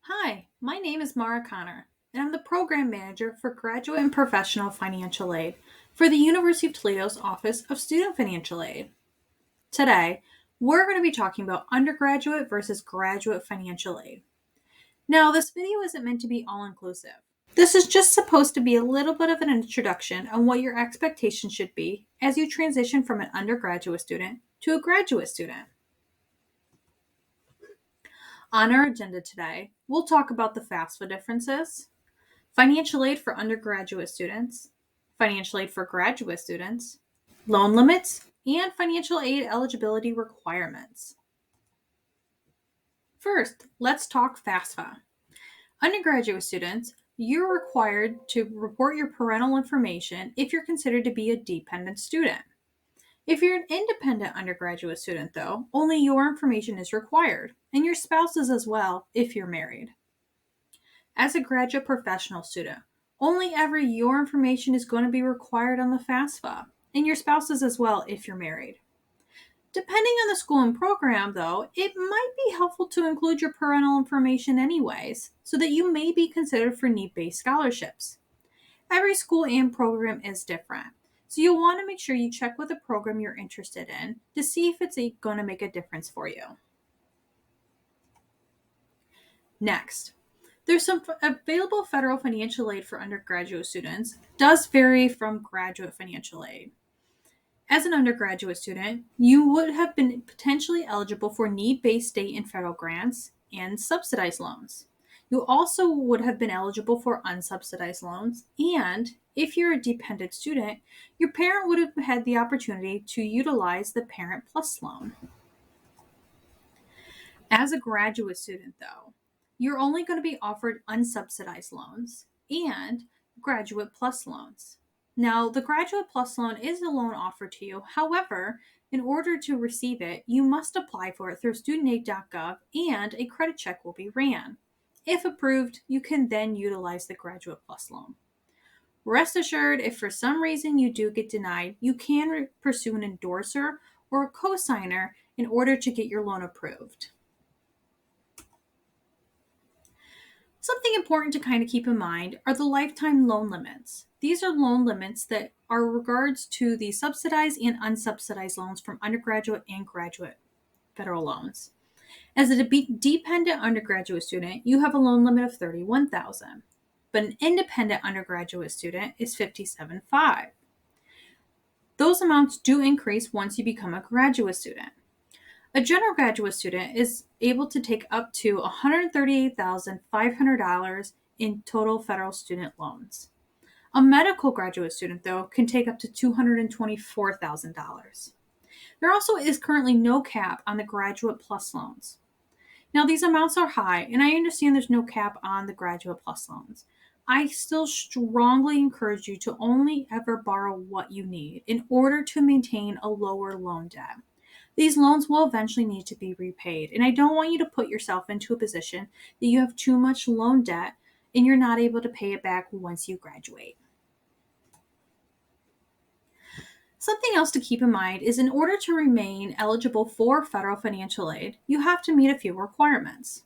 Hi, my name is Mara Connor, and I'm the Program Manager for Graduate and Professional Financial Aid for the University of Toledo's Office of Student Financial Aid. Today, we're going to be talking about undergraduate versus graduate financial aid. Now, this video isn't meant to be all-inclusive. This is just supposed to be a little bit of an introduction on what your expectations should be as you transition from an undergraduate student to a graduate student. On our agenda today, we'll talk about the FAFSA differences, financial aid for undergraduate students, financial aid for graduate students, loan limits, and financial aid eligibility requirements. First, let's talk FAFSA. Undergraduate students, you're required to report your parental information if you're considered to be a dependent student. If you're an independent undergraduate student, though, only your information is required, and your spouse's as well if you're married. As a graduate professional student, only ever your information is going to be required on the FAFSA, and your spouse's as well if you're married. Depending on the school and program, though, it might be helpful to include your parental information anyways, so that you may be considered for need-based scholarships. Every school and program is different, so you'll want to make sure you check with the program you're interested in to see if it's going to make a difference for you. Next, there's some available federal financial aid for undergraduate students. Does vary from graduate financial aid. As an undergraduate student, you would have been potentially eligible for need-based state and federal grants and subsidized loans. You also would have been eligible for unsubsidized loans, and if you're a dependent student, your parent would have had the opportunity to utilize the Parent Plus loan. As a graduate student, though, you're only going to be offered unsubsidized loans and Graduate Plus loans. Now, the Graduate Plus loan is a loan offered to you. However, in order to receive it, you must apply for it through studentaid.gov and a credit check will be ran. If approved, you can then utilize the Graduate Plus loan. Rest assured, if for some reason you do get denied, you can pursue an endorser or a cosigner in order to get your loan approved. Something important to kind of keep in mind are the lifetime loan limits. These are loan limits that are regards to the subsidized and unsubsidized loans from undergraduate and graduate federal loans. As a dependent undergraduate student, you have a loan limit of $31,000, but an independent undergraduate student is $57,500. Those amounts do increase once you become a graduate student. A general graduate student is able to take up to $138,500 in total federal student loans. A medical graduate student, though, can take up to $224,000. There also is currently no cap on the Graduate Plus loans. Now, these amounts are high, and I understand there's no cap on the Graduate Plus loans. I still strongly encourage you to only ever borrow what you need in order to maintain a lower loan debt. These loans will eventually need to be repaid, and I don't want you to put yourself into a position that you have too much loan debt and you're not able to pay it back once you graduate. Something else to keep in mind is in order to remain eligible for federal financial aid, you have to meet a few requirements.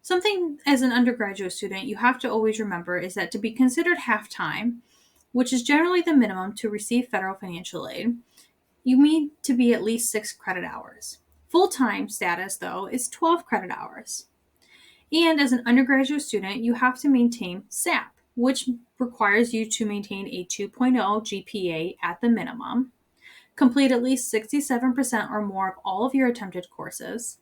Something as an undergraduate student you have to always remember is that to be considered half-time, which is generally the minimum to receive federal financial aid, you need to be at least 6 credit hours. Full-time status, though, is 12 credit hours. And as an undergraduate student, you have to maintain SAP, which requires you to maintain a 2.0 GPA at the minimum, complete at least 67% or more of all of your attempted courses,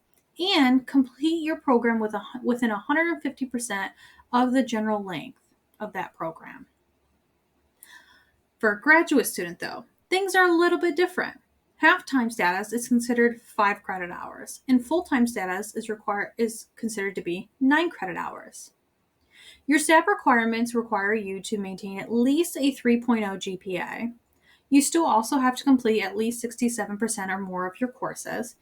and complete your program within 150% of the general length of that program. For a graduate student, though, things are a little bit different. Half-time status is considered 5 credit hours, and full-time status is considered to be 9 credit hours. Your SAP requirements require you to maintain at least a 3.0 GPA. You still also have to complete at least 67% or more of your courses,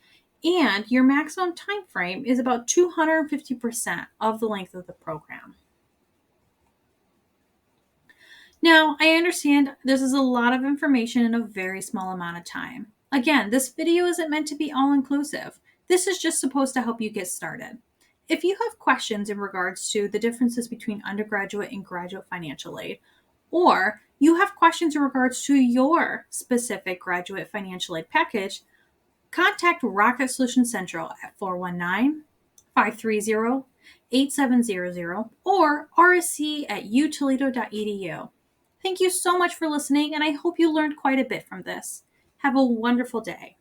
and your maximum time frame is about 250% of the length of the program. Now, I understand this is a lot of information in a very small amount of time. Again, this video isn't meant to be all-inclusive. This is just supposed to help you get started. If you have questions in regards to the differences between undergraduate and graduate financial aid, or you have questions in regards to your specific graduate financial aid package, contact Rocket Solution Central at 419-530-8700 or rsc@utoledo.edu. Thank you so much for listening, and I hope you learned quite a bit from this. Have a wonderful day.